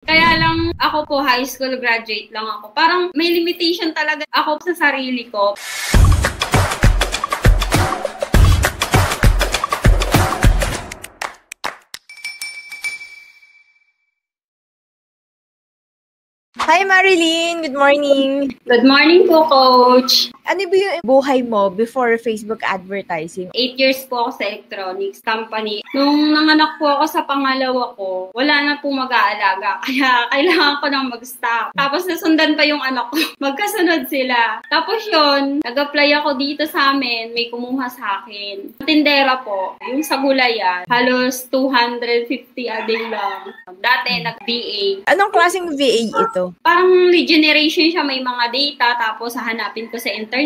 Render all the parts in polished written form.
Kaya lang ako po, high school graduate lang ako. Parang may limitation talaga ako sa sarili ko. Hi Marilyn! Good morning! Good morning po, Coach! Ano ba yung buhay mo before Facebook advertising? 8 years po ako sa electronics company. Nung nanganak po ako sa pangalawa ko, wala na po mag-aalaga. Kaya kailangan ko nang mag-stop. Tapos nasundan pa yung anak ko. Magkasunod sila. Tapos yun, nag-apply ako dito sa amin. May kumuha sa akin. Tindera po. Yung sa gulayan, halos 250 a day lang. Dati nag-VA. Anong klaseng VA ito? Parang lead generation siya. May mga data. Tapos hahanapin ko sa internet.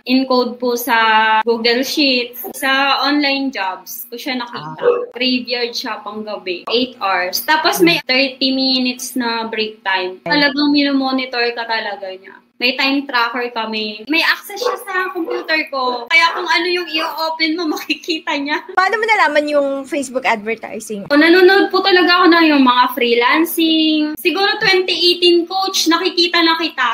Encode po sa Google Sheets. Sa online jobs ko siya nakita. Graveyard siya pang gabi. 8 hours. Tapos may 30 minutes na break time. Talagang minomonitor ka talaga niya. May time tracker kami. May access siya sa computer ko. Kaya kung ano yung i-open mo, makikita niya. Paano mo nalaman yung Facebook advertising? Nanonood po talaga ako ng yung mga freelancing. Siguro 2018, Coach, nakikita na kita.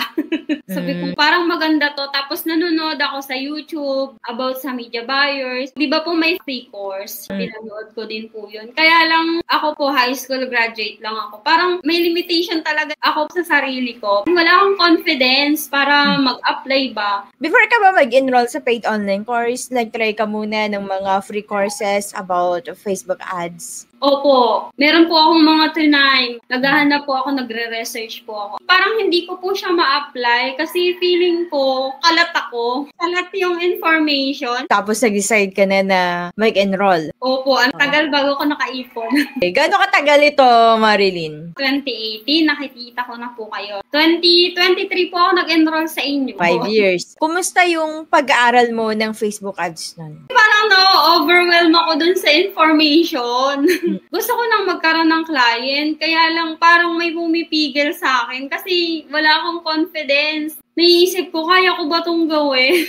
Sabi ko, parang maganda to. Tapos nanonood ako sa YouTube about sa media buyers. Di ba po may free course? Pinanood ko din po yun. Kaya lang ako po, high school graduate lang ako. Parang may limitation talaga ako sa sarili ko. Wala akong confidence para mag-apply ba. Before ka ba mag-enroll sa paid online course, nag-try ka muna ng mga free courses about Facebook ads? Opo. Meron po akong mga trinay. Naghahanap po ako, nagre-research po ako. Parang hindi ko po siya ma-apply kasi feeling ko, kalat ako. Kalat yung information. Tapos nag-decide ka na mag-enroll? Opo. Ang tagal bago ko nakaipon. Gaano katagal ito, Marilyn? 2018, nakikita ko na po kayo. 2023 po ako nag-enroll sa inyo. 5 years. Kumusta yung pag-aaral mo ng Facebook ads nun? Parang overwhelm ako dun sa information. Gusto ko nang magkaroon ng client, kaya lang parang may pumipigil sa akin kasi wala akong confidence. Naisip ko, kaya ko ba itong gawin?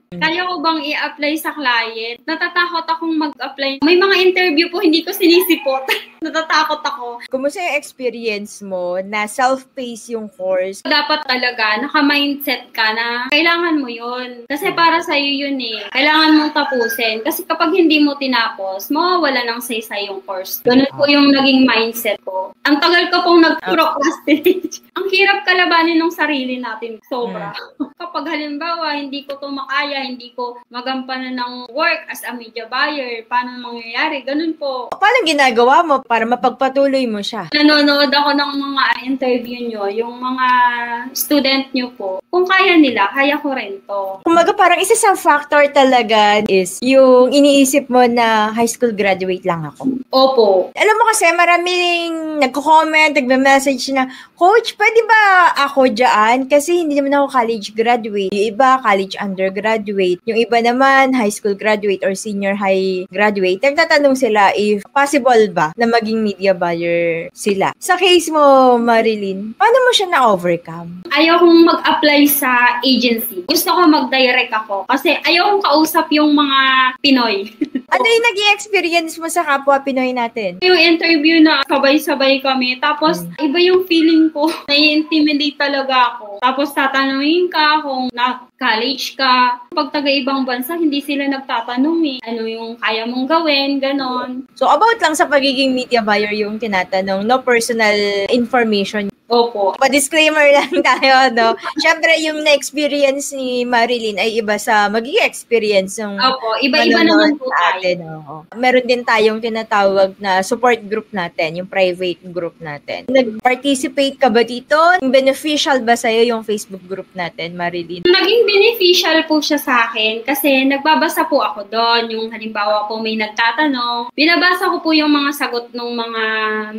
Kaya ko bang i-apply sa client? Natatakot akong mag-apply. May mga interview po, hindi ko sinisipot. Natatakot ako. Kumusta yung experience mo na self-paced yung course? Dapat talaga, naka-mindset ka na kailangan mo yun. Kasi para sa'yo yun eh. Kailangan mong tapusin. Kasi kapag hindi mo tinapos, mawawala ng saysay yung course. Ganun po yung naging mindset ko. Ang tagal ko pong nag-procrastinate. Ang hirap kalabanin ng sarili natin. Sobra. Kapag halimbawa, hindi ko to makaya, hindi ko magampanan ng work as a media buyer, paano mangyayari? Ganun po. Paano ginagawa mo para mapagpatuloy mo siya? Nanonood ako ng mga interview nyo, yung mga student nyo po. Kung kaya nila, kaya ko rin to. Kumaga parang isa sa factor talaga is yung iniisip mo na high school graduate lang ako. Opo. Alam mo kasi maraming nagko-comment, nagme-message na, Coach, pwede ba ako dyan? Kasi hindi naman ako college graduate. Yung iba, college undergraduate. Yung iba naman, high school graduate or senior high graduate. Nagtatanong sila if possible ba na maging media buyer sila. Sa case mo, Marilyn, paano mo siya na-overcome? Ayaw kong mag-apply sa agency. Gusto ko mag-direct ako. Kasi ayaw kong kausap yung mga Pinoy. Ano yung naging experience mo sa kapwa Pinoy natin? Yung interview na sabay-sabay kami. Tapos, iba yung feeling ko. Nai-intimidate talaga ako. Tapos, tatanungin ka kung na-college ka. Pag taga-ibang bansa, hindi sila nagtatanong eh. Ano yung kaya mong gawin, ganon. So, about lang sa pagiging media buyer yung tinatanong, no personal information. Opo. Pa-disclaimer lang tayo, no? Siyempre, yung na-experience ni Marilyn ay iba sa magiging experience ng Opo, iba-iba naman po atin. Meron din tayong tinatawag na support group natin, yung private group natin. Nag-participate ka ba dito? Beneficial ba sa'yo yung Facebook group natin, Marilyn? Naging beneficial po siya sa akin kasi nagbabasa po ako doon. Yung halimbawa po may nagtatanong, binabasa ko po yung mga sagot ng mga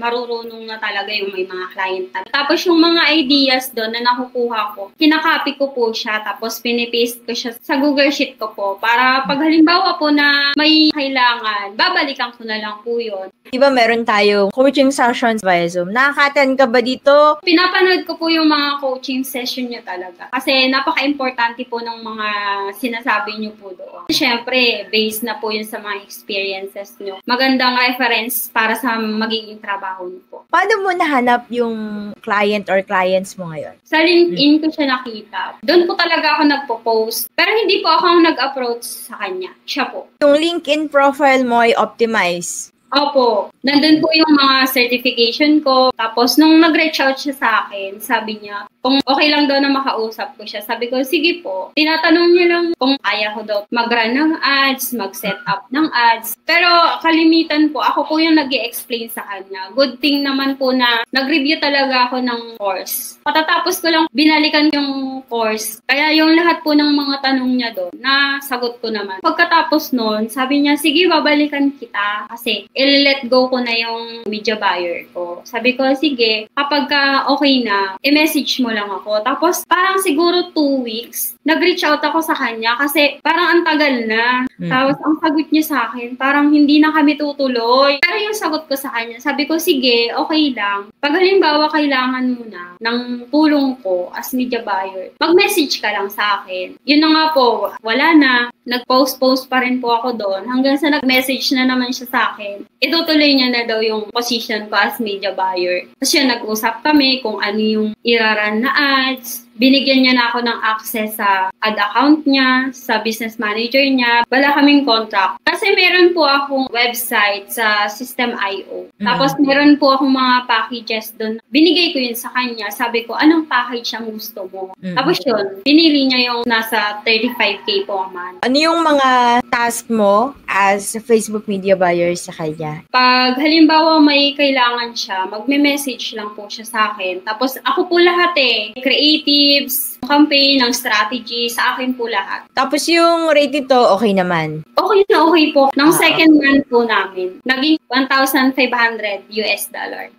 marurunong na talaga, yung may mga client na. Tapos yung mga ideas doon na nakukuha ko, kinakopy ko po siya, tapos pinipaste ko siya sa Google Sheet ko po para pag halimbawa po na may kailangan, babalikan ko na lang po yun. Diba meron tayo coaching sessions via Zoom? Nakaka-attend ka ba dito? Pinapanood ko po yung mga coaching session niyo talaga. Kasi napaka-importante po ng mga sinasabi niyo po doon. Siyempre, based na po yun sa mga experiences niyo. Magandang reference para sa magiging trabaho niyo po. Paano mo nahanap yung client or clients mo ngayon? Sa LinkedIn ko siya nakita. Doon po talaga ako nagpo-post. Pero hindi po ako ang nag-approach sa kanya. Siya po. Yung LinkedIn profile mo ay optimize. Opo. Nandun po yung mga certification ko. Tapos, nung nag-reach out siya sa akin, sabi niya, kung okay lang daw na makausap ko siya. Sabi ko, sige po. Tinatanong niya lang kung kaya ko daw mag-run ng ads, mag-set up ng ads. Pero kalimitan po, ako po yung nag-i-explain sa kanya. Good thing naman po na nag-review talaga ako ng course. Patatapos ko lang binalikan yung course. Kaya yung lahat po ng mga tanong niya doon, nasagot ko naman. Pagkatapos noon, sabi niya, sige, babalikan kita. Kasi i-let go ko na yung media buyer ko. Sabi ko, sige, kapag okay na, i-message mo lang ako. Tapos, parang siguro 2 weeks, nag-reach out ako sa kanya kasi parang ang tagal na. Tapos, ang sagot niya sa akin, parang hindi na kami tutuloy. Pero yung sagot ko sa kanya, sabi ko, sige, okay lang. Pag halimbawa, kailangan mo na ng tulong ko as media buyer, mag-message ka lang sa akin. Yun na nga po, wala na. Nag-post pa rin po ako doon hanggang sa nag-message na naman siya sa akin. Itutuloy niya na daw yung position ko as media buyer. Kasi nag-usap kami kung ano yung iraran na ads. Binigyan niya na ako ng access sa ad account niya, sa business manager niya. Wala kaming contract. Kasi meron po akong website sa System.io. Tapos meron po akong mga packages doon. Binigay ko yun sa kanya. Sabi ko, anong package ang gusto mo? Tapos yun, pinili niya yung nasa 35K po a month. Ano yung mga task mo as Facebook media buyer sa kanya? Pag halimbawa may kailangan siya, magme-message lang po siya sa akin. Tapos ako po lahat creatives, campaign, ng strategy, sa akin po lahat. Tapos yung rate nito, okay naman? Okay na okay po. Nang second month po namin, naging $1,500.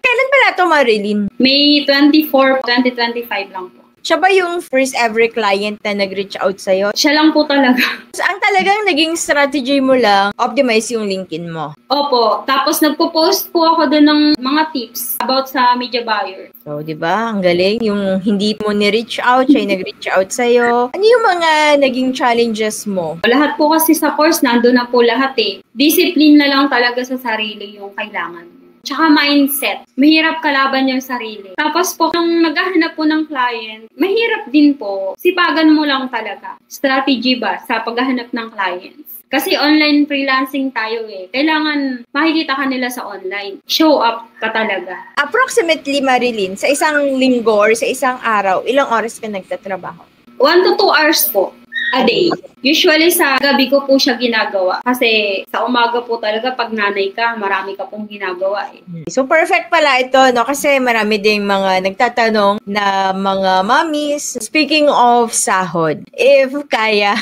Kailan pala ito, Marilyn? May 24, 2025 lang po. Siya ba yung first ever client na nag-reach out sa'yo? Siya lang po talaga. So, ang talagang naging strategy mo lang, optimize yung LinkedIn mo. Opo. Tapos nagpo-post po ako doon ng mga tips about sa media buyer. So, di ba? Ang galing. Yung hindi mo ni-reach out, siya yung nag-reach out sa'yo. Ano yung mga naging challenges mo? Lahat po kasi sa course, nandun na po lahat Discipline na lang talaga sa sarili yung kailangan. Tsaka mindset. Mahirap kalaban yung sarili. Tapos po, nung naghahanap po ng client, mahirap din po. Sipagan mo lang talaga. Strategy ba sa paghahanap ng clients? Kasi online freelancing tayo Kailangan makikita ka nila sa online. Show up ka talaga. Approximately, Marilyn, sa isang linggo or sa isang araw, ilang oras ka nagtatrabaho? 1 to 2 hours po a day. Usually sa gabi ko po siya ginagawa. Kasi sa umaga po talaga pag nanay ka, marami ka pong ginagawa So perfect pala ito, no? Kasi marami ding mga nagtatanong na mga mommies. Speaking of sahod, if kaya,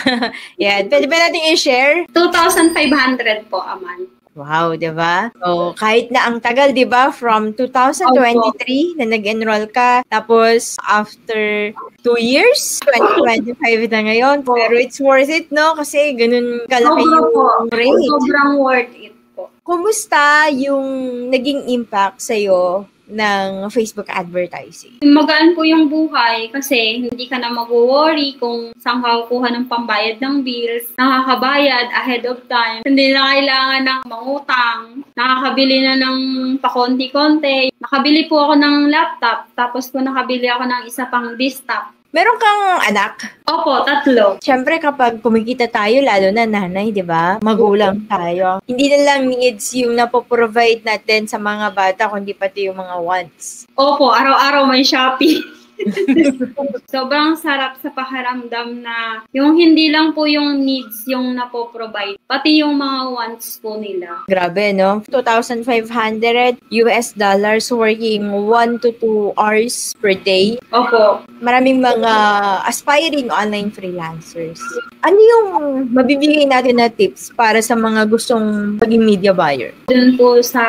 pwede ba natin i-share? 2,500 po a month. Wow, di ba? So, kahit na ang tagal, di ba? From 2023 na nag-enroll ka. Tapos, after 2 years, 2025 na ngayon. Pero it's worth it, no? Kasi ganun kalaki yung rate. Sobrang worth it po. Kumusta yung naging impact sa'yo ng Facebook advertising? Magaan po yung buhay kasi hindi ka na mag-worry kung saan ka kukuha ng pambayad ng bills. Nakakabayad ahead of time. Hindi na kailangan ng mangutang. Nakakabili na ng pakonti-konti. Nakabili po ako ng laptop. Tapos po nakabili ako ng isa pang desktop. Meron kang anak? Opo, 3. Siyempre, kapag kumikita tayo, lalo na nanay, di ba? Magulang tayo. Hindi na lang needs yung napoprovide natin sa mga bata, kundi pati yung mga wants. Opo, araw-araw may Shopee. Sobrang sarap sa pakiramdam na yung hindi lang po yung needs yung napoprovide, pati yung mga wants po nila. Grabe, no? $2,500 working 1 to 2 hours per day. Opo. Maraming mga aspiring online freelancers. Ano yung mabibigay natin na tips para sa mga gustong maging media buyer? Dun po sa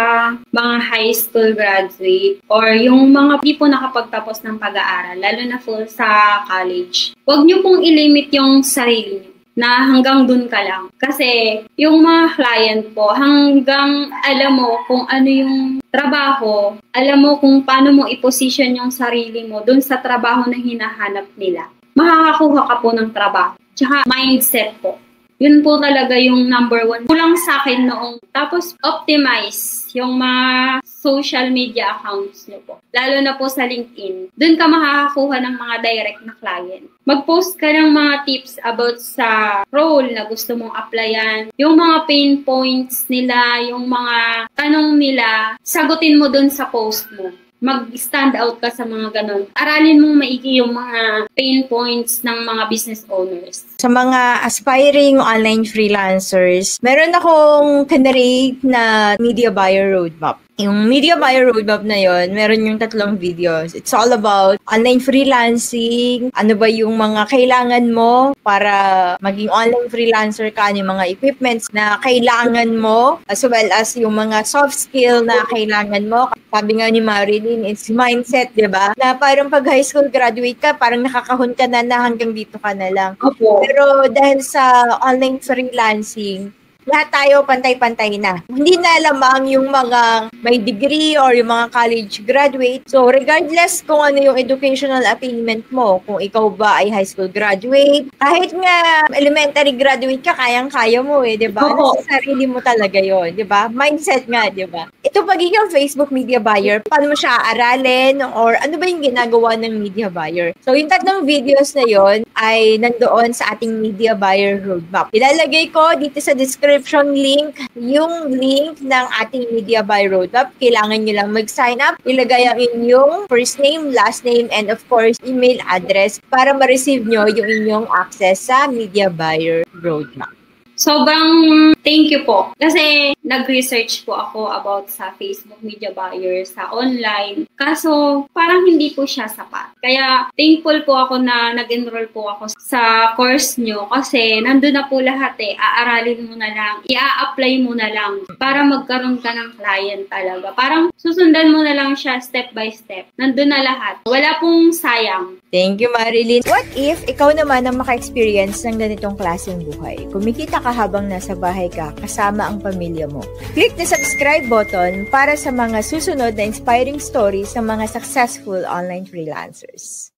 mga high school graduate or yung mga di po nakapagtapos ng pag-aaral, lalo na po sa college, huwag niyo pong ilimit yung sarili niyo na hanggang dun ka lang. Kasi yung mga client po, hanggang alam mo kung ano yung trabaho, alam mo kung paano mo i-position yung sarili mo dun sa trabaho na hinahanap nila, makakakuha ka po ng trabaho. Tsaka mindset po. Yun po talaga yung number one. Kulang sa akin noong. Tapos, optimize yung mga social media accounts nyo po. Lalo na po sa LinkedIn. Doon ka makakakuha ng mga direct na client. Mag-post ka ng mga tips about sa role na gusto mong applyan. Yung mga pain points nila, yung mga tanong nila, sagutin mo doon sa post mo. Mag-stand out ka sa mga ganun. Aralin mong maigi yung mga pain points ng mga business owners. Sa mga aspiring online freelancers, meron akong kinarate na media buyer roadmap. Yung media buyer roadmap na yon, meron yung 3 videos. It's all about online freelancing, ano ba yung mga kailangan mo para maging online freelancer ka, ano yung mga equipments na kailangan mo, as well as yung mga soft skill na kailangan mo. Sabi nga ni Marilyn, it's mindset, di ba? Na parang pag high school graduate ka, parang nakakahon ka na hanggang dito ka na lang. Opo. Pero dahil sa online freelancing, lahat tayo pantay-pantay na. Hindi na lamang yung mga may degree or yung mga college graduate. So, regardless kung ano yung educational attainment mo, kung ikaw ba ay high school graduate, kahit nga elementary graduate ka, kayang-kaya mo eh, di ba? Sa sarili mo talaga yon, di ba? Mindset nga, di ba? Ito pagiging Facebook media buyer, paano mo siya aralin or ano ba yung ginagawa ng media buyer? So, yung 3 videos na yon ay nandoon sa ating media buyer roadmap. Ilalagay ko dito sa description link, yung link ng ating media buyer roadmap. Kailangan nyo lang mag-sign up, ilagay ang inyong first name, last name, and of course, email address para ma-receive nyo yung inyong access sa media buyer roadmap. Sobrang thank you po. Kasi nag-research po ako about sa Facebook media buyer, sa online. Kaso parang hindi po siya sapat. Kaya thankful po ako na nag-enroll po ako sa course nyo. Kasi nandun na po lahat eh. Aaralin mo na lang, i-a-apply mo na lang para magkaroon ka ng client talaga. Parang susundan mo na lang siya step by step. Nandun na lahat. Wala pong sayang. Thank you, Marilyn. What if ikaw naman ang maka-experience ng ganitong klaseng buhay? Kumikita ka habang nasa bahay ka kasama ang pamilya mo. Click the subscribe button para sa mga susunod na inspiring stories ng mga successful online freelancers.